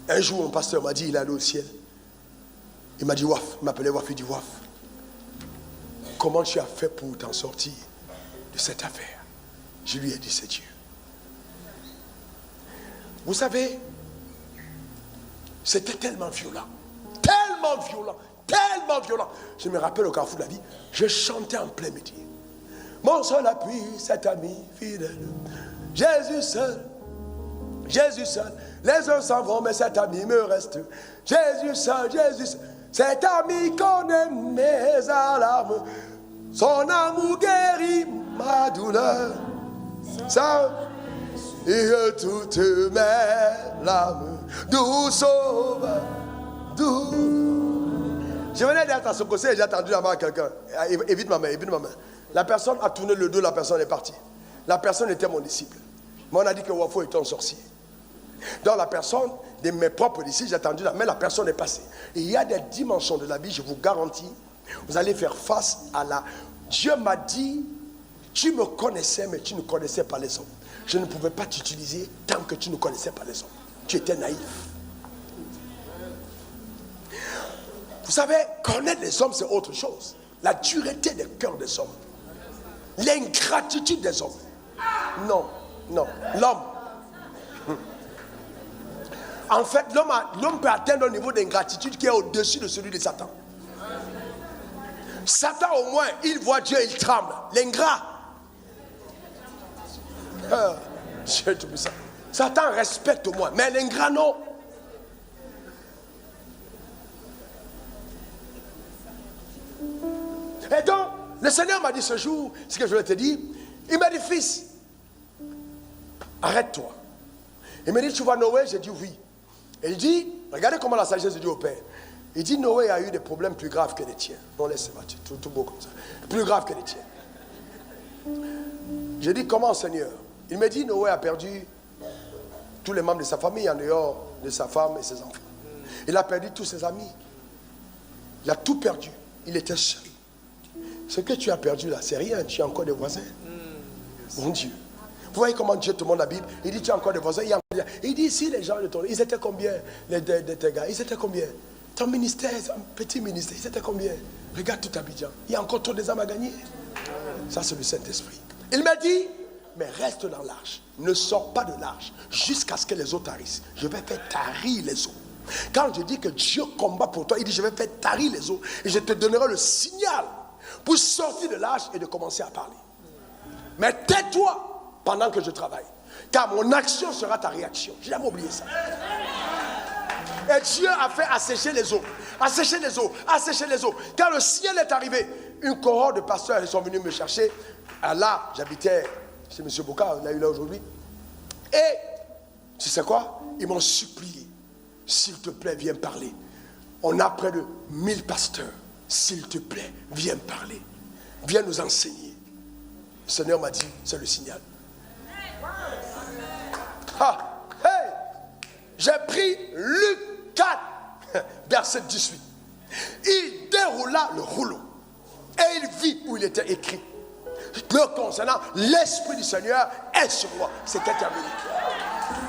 Un jour, mon pasteur m'a dit, il est allé au ciel. Il m'a dit, Waf, il m'appelait Waf, il dit, Waf, comment tu as fait pour t'en sortir de cette affaire? Je lui ai dit, c'est Dieu. Vous savez, c'était tellement violent, tellement violent, tellement violent. Je me rappelle au carrefour de la vie, je chantais en plein métier. Mon seul appui, cet ami fidèle, Jésus seul, Jésus seul. Les uns s'en vont, mais cet ami me reste. Jésus seul, Jésus seul. Cet ami connaît mes alarmes. Son amour guérit ma douleur. Ça, et toutes mes larmes. Doux sauveur, doux. Je venais d'être à ce conseil et j'ai attendu la main à quelqu'un. Évite ma main, évite ma main. La personne a tourné le dos, la personne est partie. La personne était mon disciple. Mais on a dit que Wafo était un sorcier. Dans la personne de mes propres disciples, j'ai attendu la main, la personne est passée. Et il y a des dimensions de la vie, je vous garantis, vous allez faire face à la... Dieu m'a dit, tu me connaissais, mais tu ne connaissais pas les hommes. Je ne pouvais pas t'utiliser tant que tu ne connaissais pas les hommes. Tu étais naïf. Vous savez, connaître les hommes, c'est autre chose. La dureté des cœurs des hommes. L'ingratitude des hommes. Non, non. L'homme. En fait, l'homme peut atteindre un niveau d'ingratitude qui est au-dessus de celui de Satan. Satan, au moins, il voit Dieu, il tremble. L'ingrat. Satan respecte au moins, mais l'ingrat, non. Et donc, le Seigneur m'a dit ce jour, ce que je voulais te dire, il m'a dit, fils, arrête-toi. Il m'a dit, tu vois Noé? J'ai dit oui. Et il dit, regardez comment la sagesse de Dieu opère. Il dit, Noé a eu des problèmes plus graves que les tiens. On laisse partir, tout beau comme ça. Plus graves que les tiens. J'ai dit, comment, Seigneur? Il me dit, Noé a perdu tous les membres de sa famille en dehors de sa femme et ses enfants. Il a perdu tous ses amis. Il a tout perdu. Il était seul. Ce que tu as perdu là, c'est rien. Tu as encore des voisins. Mon Dieu. Vous voyez comment Dieu te montre la Bible? Il dit, tu as encore des voisins. Il dit, si les gens de ton... Ils étaient combien, de tes gars? Ils étaient combien? Ton ministère, un petit ministère, ils étaient combien? Regarde tout Abidjan. Il y a encore trop des âmes à gagner. Ça, c'est le Saint-Esprit. Il m'a dit, mais reste dans l'arche. Ne sors pas de l'arche jusqu'à ce que les eaux tarissent. Je vais faire tarir les eaux. Quand je dis que Dieu combat pour toi, il dit, je vais faire tarir les eaux et je te donnerai le signal pour sortir de l'arche et de commencer à parler. Mais tais-toi pendant que je travaille. Car mon action sera ta réaction. J'ai jamais oublié ça. Et Dieu a fait assécher les eaux. Assécher les eaux. Assécher les eaux. Quand le ciel est arrivé, une cohorte de pasteurs ils sont venus me chercher. Là, j'habitais chez M. Boka, on a eu là aujourd'hui. Et, tu sais quoi? Ils m'ont supplié. S'il te plaît, viens parler. On a près de 1000 pasteurs. S'il te plaît, viens parler. Viens nous enseigner. Le Seigneur m'a dit, c'est le signal. Ah, hey, j'ai pris Luc 4, verset 18. Il déroula le rouleau et il vit où il était écrit. Le concernant, l'Esprit du Seigneur est sur moi. C'était terminé.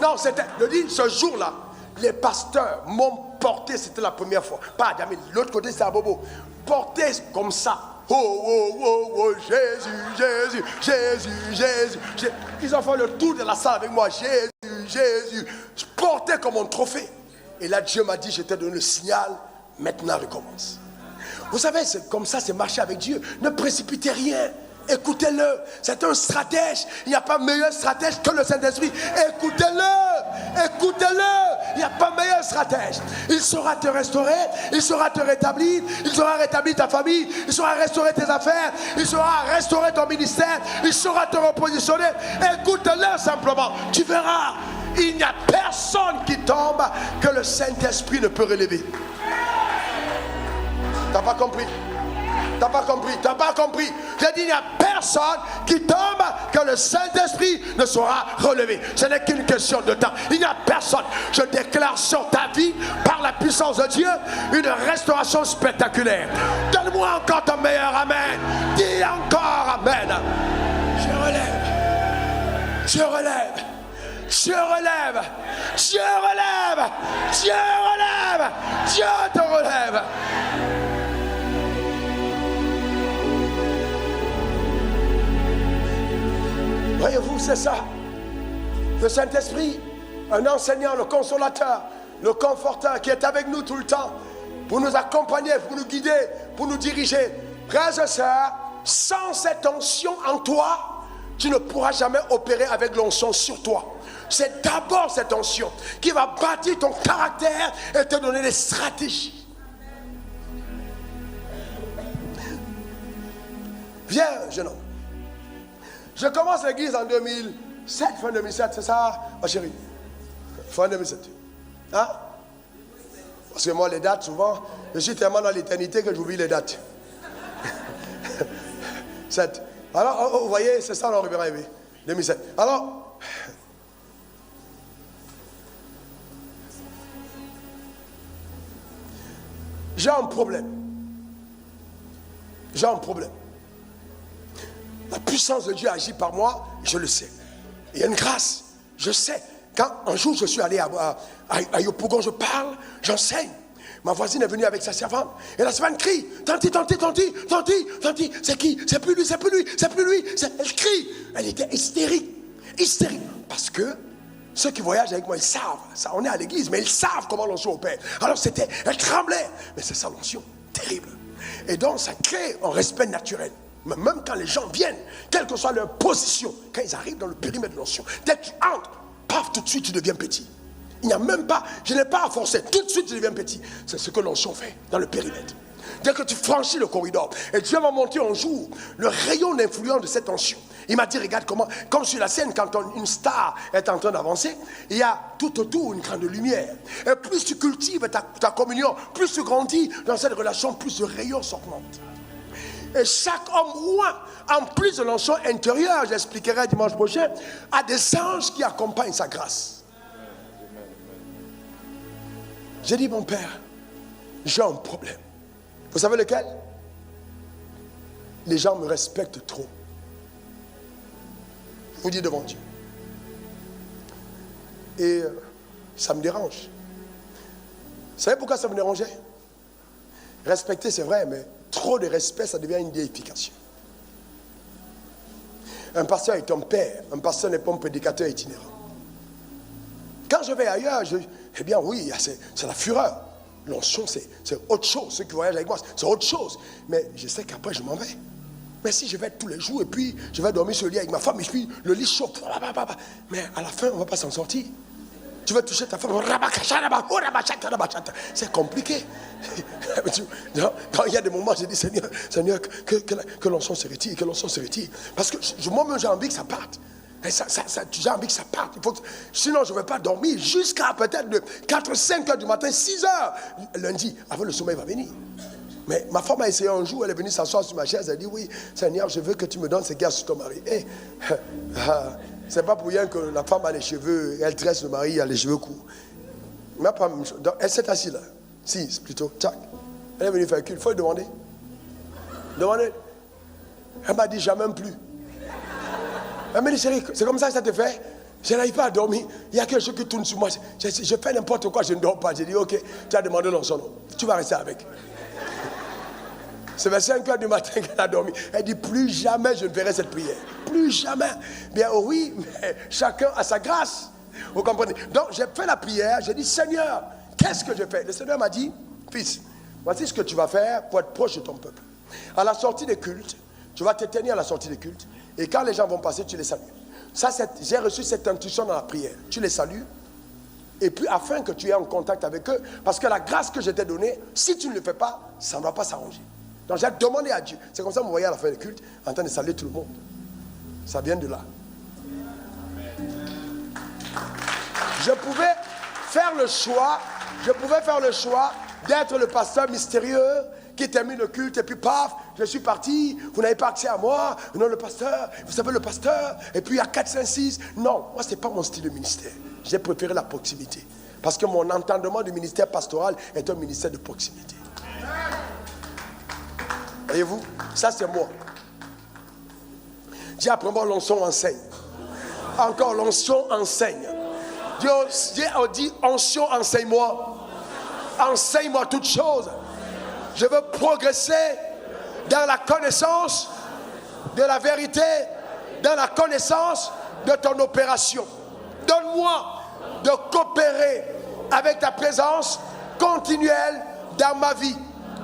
Non, c'était, je dis, ce jour-là, les pasteurs m'ont porté, c'était la première fois. Pas à Djamil, l'autre côté c'est à Bobo. Porté comme ça. Oh, oh, oh, oh, Jésus, Jésus, Jésus, Jésus, Jésus. Ils ont fait le tour de la salle avec moi. Jésus, Jésus. Je portais comme un trophée. Et là, Dieu m'a dit, je t'ai donné le signal. Maintenant, recommence. Vous savez, c'est comme ça, c'est marcher avec Dieu. Ne précipitez rien. Écoutez-le. C'est un stratège. Il n'y a pas meilleur stratège que le Saint-Esprit. Écoutez-le. Écoutez-le. Il n'y a pas meilleur stratège. Il saura te restaurer. Il saura te rétablir. Il saura rétablir ta famille. Il saura restaurer tes affaires. Il saura restaurer ton ministère. Il saura te repositionner. Écoute-le simplement. Tu verras. Il n'y a personne qui tombe que le Saint-Esprit ne peut relever. T'as pas compris? T'as pas compris? T'as pas compris? J'ai dit, il n'y a personne qui tombe que le Saint-Esprit ne sera relevé. Ce n'est qu'une question de temps. Il n'y a personne. Je déclare sur ta vie, par la puissance de Dieu, une restauration spectaculaire. Donne-moi encore ton meilleur amen. Dis encore amen. Je relève. Je relève. Dieu relève, Dieu relève, Dieu relève, Dieu te relève. Voyez-vous, c'est ça. Le Saint-Esprit, un enseignant, le consolateur, le conforteur qui est avec nous tout le temps pour nous accompagner, pour nous guider, pour nous diriger. Frères et sœurs, sans cette onction en toi, tu ne pourras jamais opérer avec l'onction sur toi. C'est d'abord cette onction qui va bâtir ton caractère et te donner des stratégies. Viens, jeune homme. Je commence l'église en 2007, fin 2007, c'est ça, ma chérie? Fin 2007. Hein? Parce que moi, les dates, souvent, je suis tellement dans l'éternité que j'oublie les dates. 7. Alors, vous voyez, c'est ça, on revient arrivé. 2007. Alors, j'ai un problème. J'ai un problème. La puissance de Dieu agit par moi, je le sais. Il y a une grâce, je sais. Quand un jour je suis allé à Yopougon, je parle, j'enseigne. Ma voisine est venue avec sa servante et la servante crie, Tanti, c'est qui? C'est plus lui. Elle crie. Elle était hystérique. Parce que ceux qui voyagent avec moi, ils savent. Ça, on est à l'église, mais ils savent comment l'onction opère. Alors elle tremblait. Mais c'est ça l'onction, terrible. Et donc ça crée un respect naturel. Même quand les gens viennent, quelle que soit leur position, quand ils arrivent dans le périmètre de l'onction, dès que tu entres, paf, tout de suite tu deviens petit. Il n'y a même pas, je n'ai pas à forcer, tout de suite tu deviens petit. C'est ce que l'onction fait dans le périmètre. Dès que tu franchis le corridor, et Dieu m'a montré un jour le rayon d'influence de cette onction. Il m'a dit, regarde comment, comme sur la scène, quand une star est en train d'avancer, il y a tout autour une grande lumière. Et plus tu cultives ta communion, plus tu grandis dans cette relation, plus le rayon s'augmente. Et chaque homme roi, en plus de l'onction intérieure, j'expliquerai dimanche prochain, a des anges qui accompagnent sa grâce. J'ai dit, mon père, j'ai un problème. Vous savez lequel? Les gens me respectent trop. Je vous dis devant Dieu. Et ça me dérange. Vous savez pourquoi ça me dérangeait? Respecter, c'est vrai, mais trop de respect, ça devient une déification. Un pasteur est un père. Un pasteur n'est pas un prédicateur itinérant. Quand je vais ailleurs, eh bien oui, c'est la fureur. L'onction, c'est autre chose. Ceux qui voyagent avec moi, c'est autre chose. Mais je sais qu'après, je m'en vais. Mais si je vais tous les jours et puis je vais dormir sur le lit avec ma femme et puis le lit chauffe. Mais à la fin, on ne va pas s'en sortir. Tu vas toucher ta femme. C'est compliqué. Quand il y a des moments, j'ai dit, Seigneur, que l'onction se retire, que l'onction se retire. Parce que moi-même, j'ai envie que ça parte. J'ai envie que ça parte. Sinon, je ne vais pas dormir jusqu'à peut-être de 4-5 heures du matin, 6 heures. Lundi, avant le sommeil va venir. Mais ma femme a essayé un jour, elle est venue s'asseoir sur ma chaise, elle a dit, oui, Seigneur, je veux que tu me donnes ces gars sur ton mari. C'est pas pour rien que la femme a les cheveux, elle tresse le mari, a les cheveux courts. Ma femme, elle s'est assise là. Si, plutôt, tac. Elle est venue faire culte, il faut lui demander. Demandez. Elle m'a dit, jamais plus. Elle m'a dit, chérie, c'est comme ça que ça te fait? Je n'arrive pas à dormir. Il y a quelque chose qui tourne sur moi. Je fais n'importe quoi, je ne dors pas. J'ai dit, ok, tu as demandé l'onction. Tu vas rester avec. C'est vers 5 heures du matin qu'elle a dormi. Elle dit, plus jamais je ne ferai cette prière. Plus jamais. Bien oui, mais chacun a sa grâce. Vous comprenez? Donc j'ai fait la prière, j'ai dit, Seigneur, qu'est-ce que je fais? Le Seigneur m'a dit, fils, voici ce que tu vas faire pour être proche de ton peuple. À la sortie des cultes, tu vas te tenir à la sortie des cultes. Et quand les gens vont passer, tu les salues. Ça, j'ai reçu cette intuition dans la prière. Tu les salues. Et puis, afin que tu aies un contact avec eux, parce que la grâce que je t'ai donnée, si tu ne le fais pas, ça ne va pas s'arranger. Donc, j'ai demandé à Dieu. C'est comme ça que vous voyez à la fin du culte, en train de saluer tout le monde. Ça vient de là. Je pouvais faire le choix d'être le pasteur mystérieux qui termine le culte et puis paf, je suis parti, vous n'avez pas accès à moi, non le pasteur, vous savez le pasteur, et puis il y a 4, 5, 6. Non, moi ce n'est pas mon style de ministère. J'ai préféré la proximité. Parce que mon entendement du ministère pastoral est un ministère de proximité. Voyez-vous, ça c'est moi. J'ai après moi l'onction enseigne. Encore l'onction enseigne. On dit onction, enseigne-moi. Enseigne-moi toutes choses. Je veux progresser dans la connaissance de la vérité, dans la connaissance de ton opération. Donne-moi de coopérer avec ta présence continuelle dans ma vie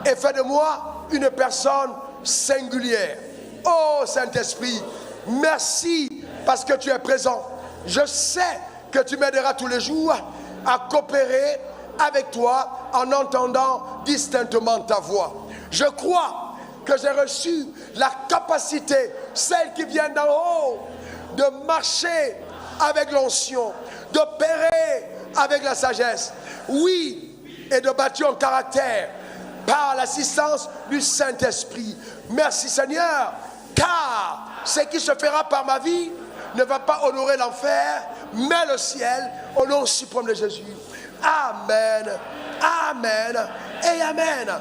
et fais de moi une personne singulière. Oh Saint-Esprit, merci parce que tu es présent. Je sais que tu m'aideras tous les jours à coopérer avec toi en entendant distinctement ta voix. Je crois que j'ai reçu la capacité, celle qui vient d'en haut, de marcher avec l'onction, d'opérer avec la sagesse, oui, et de bâtir un caractère par l'assistance du Saint-Esprit. Merci Seigneur, car ce qui se fera par ma vie ne va pas honorer l'enfer, mais le ciel, au nom suprême de Jésus. Amen, amen et amen.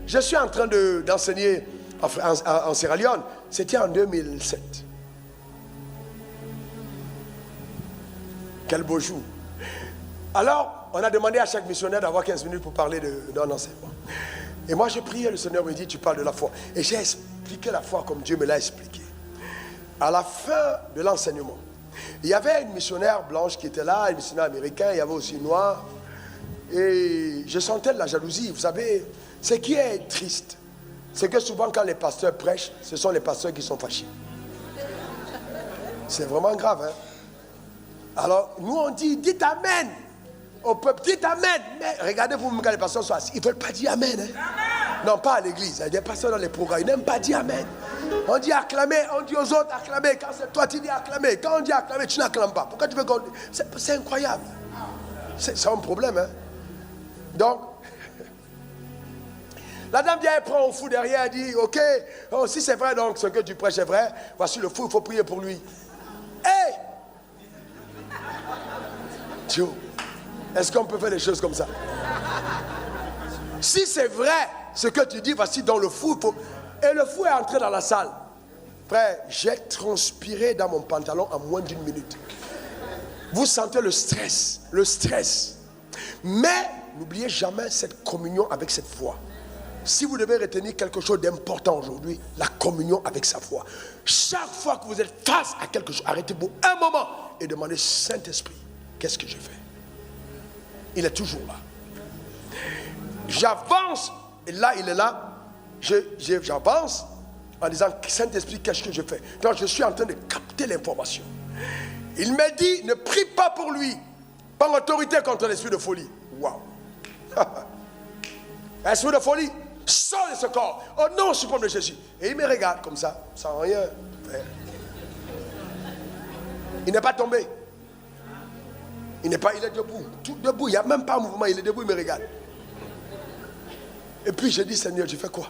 Je suis en train d'enseigner en Sierra Leone. C'était en 2007. Quel beau jour. Alors, on a demandé à chaque missionnaire d'avoir 15 minutes pour parler d'un enseignement. Et moi, j'ai prié, le Seigneur me dit, tu parles de la foi. Et j'ai expliqué la foi comme Dieu me l'a expliqué. À la fin de l'enseignement, il y avait une missionnaire blanche qui était là, un missionnaire américain, il y avait aussi une noire. Et je sentais de la jalousie. Vous savez, ce qui est triste, c'est que souvent quand les pasteurs prêchent, ce sont les pasteurs qui sont fâchés. C'est vraiment grave, hein? Alors, nous on dit, dites Amen au peuple, dites Amen. Mais regardez-vous, quand les pasteurs sont assis, ils ne veulent pas dire Amen. Hein? Non, pas à l'église. Il y a des pasteurs dans les programmes, ils n'aiment pas dire Amen. On dit acclamer, on dit aux autres acclamer. Quand c'est toi, tu dis acclamer. Quand on dit acclamer, tu n'acclames pas. Pourquoi tu veux qu'on... C'est incroyable. C'est un problème, hein? Donc, la dame vient et prend un fou derrière et dit, ok, oh, si c'est vrai, donc ce que tu prêches est vrai, voici le fou, il faut prier pour lui. Hé! Dieu, est-ce qu'on peut faire des choses comme ça? Si c'est vrai ce que tu dis, voici dans le fou, il faut... Et le fou est entré dans la salle. Frère, j'ai transpiré dans mon pantalon en moins d'une minute. Vous sentez le stress, le stress. Mais n'oubliez jamais cette communion avec cette foi. Si vous devez retenir quelque chose d'important aujourd'hui, la communion avec sa foi. Chaque fois que vous êtes face à quelque chose, arrêtez-vous un moment et demandez, Saint-Esprit, qu'est-ce que je fais? Il est toujours là. J'avance, et là, il est là. J'avance en disant, Saint-Esprit, qu'est-ce que je fais? Donc, je suis en train de capter l'information. Il m'a dit, ne prie pas pour lui, par autorité contre l'esprit de folie. Waouh! Esprit de folie, sors de ce corps, au nom suprême de Jésus. Et il me regarde comme ça, sans rien faire. Il n'est pas tombé. Il est debout, tout debout, il n'y a même pas un mouvement, il est debout, il me regarde. Et puis j'ai dit, Seigneur, je fais quoi?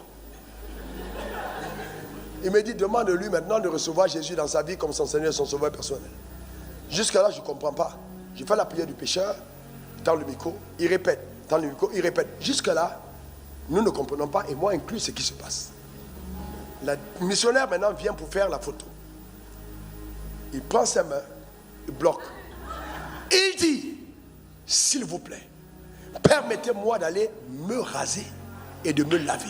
Il me dit, demande-lui maintenant de recevoir Jésus dans sa vie comme son Seigneur et son sauveur personnel. Jusqu'à là, je ne comprends pas. Je fais la prière du pécheur, dans le micro, il répète, dans le micro, il répète. Jusqu'à là, nous ne comprenons pas, et moi inclus, ce qui se passe. Le missionnaire maintenant vient pour faire la photo. Il prend ses mains, il bloque. Il dit, s'il vous plaît, permettez-moi d'aller me raser et de me laver.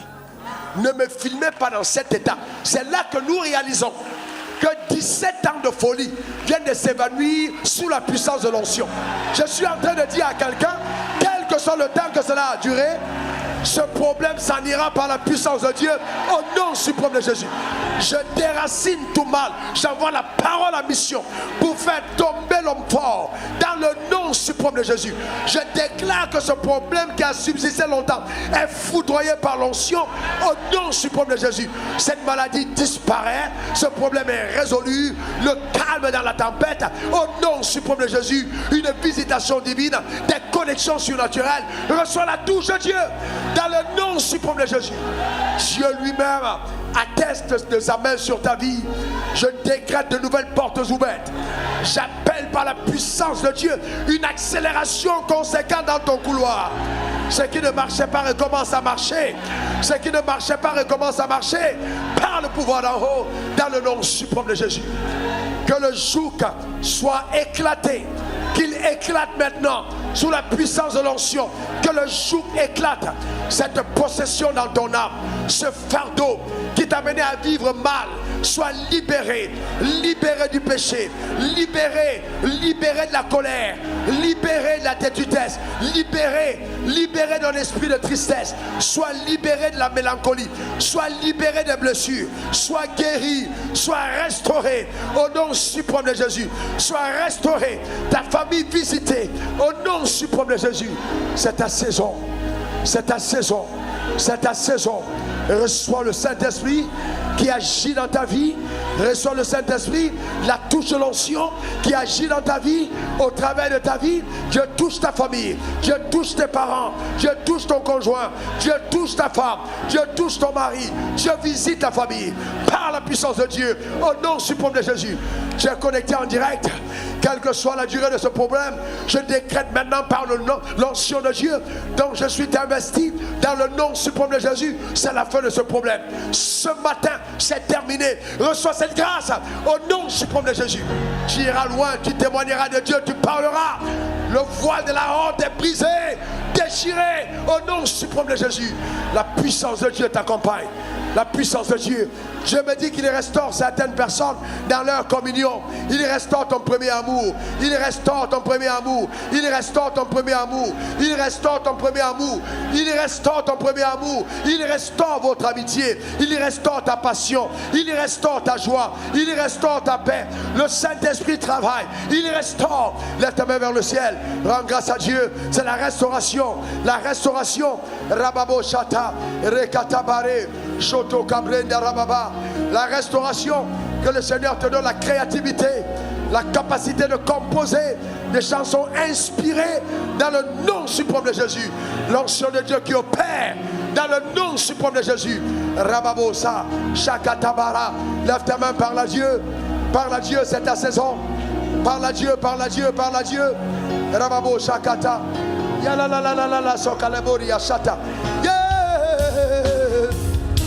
Ne me filmez pas dans cet état. C'est là que nous réalisons que 17 ans de folie viennent de s'évanouir sous la puissance de l'onction. Je suis en train de dire à quelqu'un, quel que soit le temps que cela a duré, ce problème s'en ira par la puissance de Dieu au nom suprême de Jésus. Je déracine tout mal. J'envoie la parole à mission pour faire tomber l'homme fort dans le nom suprême de Jésus. Je déclare que ce problème qui a subsisté longtemps est foudroyé par l'onction au nom suprême de Jésus. Cette maladie disparaît. Ce problème est résolu. Le calme dans la tempête au nom suprême de Jésus. Une visitation divine, des connexions surnaturelles. Reçois la touche de Dieu dans le nom suprême de Jésus. Dieu lui-même atteste de sa main sur ta vie. Je décrète de nouvelles portes ouvertes. J'appelle par la puissance de Dieu une accélération conséquente dans ton couloir. Ce qui ne marchait pas recommence à marcher. Ce qui ne marchait pas recommence à marcher par le pouvoir d'en haut, dans le nom suprême de Jésus. Que le joug soit éclaté, qu'il éclate maintenant sous la puissance de l'onction. Que le joug éclate. Cette possession dans ton âme, ce fardeau qui t'a mené à vivre mal, soit libéré, libéré du péché, libéré, libéré de la colère, libéré de la têtudesse, libéré, libéré d'un esprit de tristesse, soit libéré de la mélancolie, soit libéré des blessures, soit guéri, soit restauré au nom suprême de Jésus, soit restauré, ta famille visitée au nom suprême de Jésus. C'est ta saison, c'est ta saison, c'est ta saison. Reçois le Saint-Esprit qui agit dans ta vie. Reçois le Saint-Esprit, la touche de l'onction qui agit dans ta vie, au travers de ta vie. Dieu touche ta famille, Dieu touche tes parents, Dieu touche ton conjoint, Dieu touche ta femme, Dieu touche ton mari, Dieu visite ta famille par la puissance de Dieu, au nom suprême de Jésus. Tu es connecté en direct, quelle que soit la durée de ce problème, je décrète maintenant par l'onction de Dieu, donc je suis investi dans le nom suprême de Jésus. C'est la fin de ce problème. Ce matin, c'est terminé. Reçois cette grâce au nom suprême de Jésus. Tu iras loin, tu témoigneras de Dieu, tu parleras. Le voile de la honte est brisé, déchiré au nom suprême de Jésus. La puissance de Dieu t'accompagne. La puissance de Dieu. Dieu me dit qu'il restaure certaines personnes dans leur communion. Il restaure ton premier amour. Il restaure ton premier amour. Il restaure ton premier amour. Il restaure ton premier amour. Il restaure ton premier amour. Il restaure votre amitié. Il restaure ta passion. Il restaure ta joie. Il restaure ta paix. Le Saint-Esprit travaille. Il restaure. Lève ta main vers le ciel. Rends grâce à Dieu. C'est la restauration. La restauration. Rababo Shata. Rekatabare. Shoto Kabrenda Rababa. La restauration, que le Seigneur te donne la créativité, la capacité de composer des chansons inspirées dans le nom suprême de Jésus. L'onction de Dieu qui opère dans le nom suprême de Jésus. Rababosa, Shakatabara. Lève ta main, parle à Dieu. Parle à Dieu, c'est ta saison. Parle à Dieu, parle à Dieu, parle à Dieu. Rababo Shakata. Yalalala Sokalebori Yashata.